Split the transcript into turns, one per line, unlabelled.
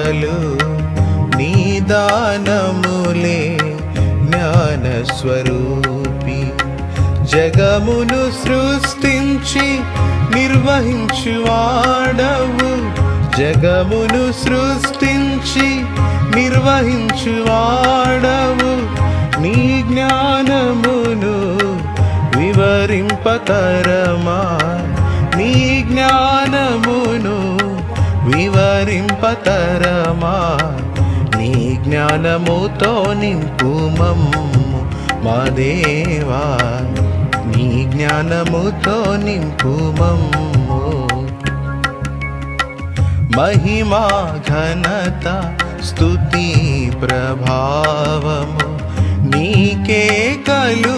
చాలు నీ దానములే జ్ఞాన స్వరూపి. జగమును సృష్టించి నిర్వహించువాడవు, జగమును సృష్టించి నిర్వహించువాడవు. నీ జ్ఞానమును వివరింపతరమా, నీ జ్ఞానమును వివరింపతరమా. నీ జ్ఞానముతో నింపు మమ్ము మా దేవా, నీ జ్ఞానముతో నింపు మమ్ము. మహిమా ఘనత స్తుతి ప్రభావము నీకే కలు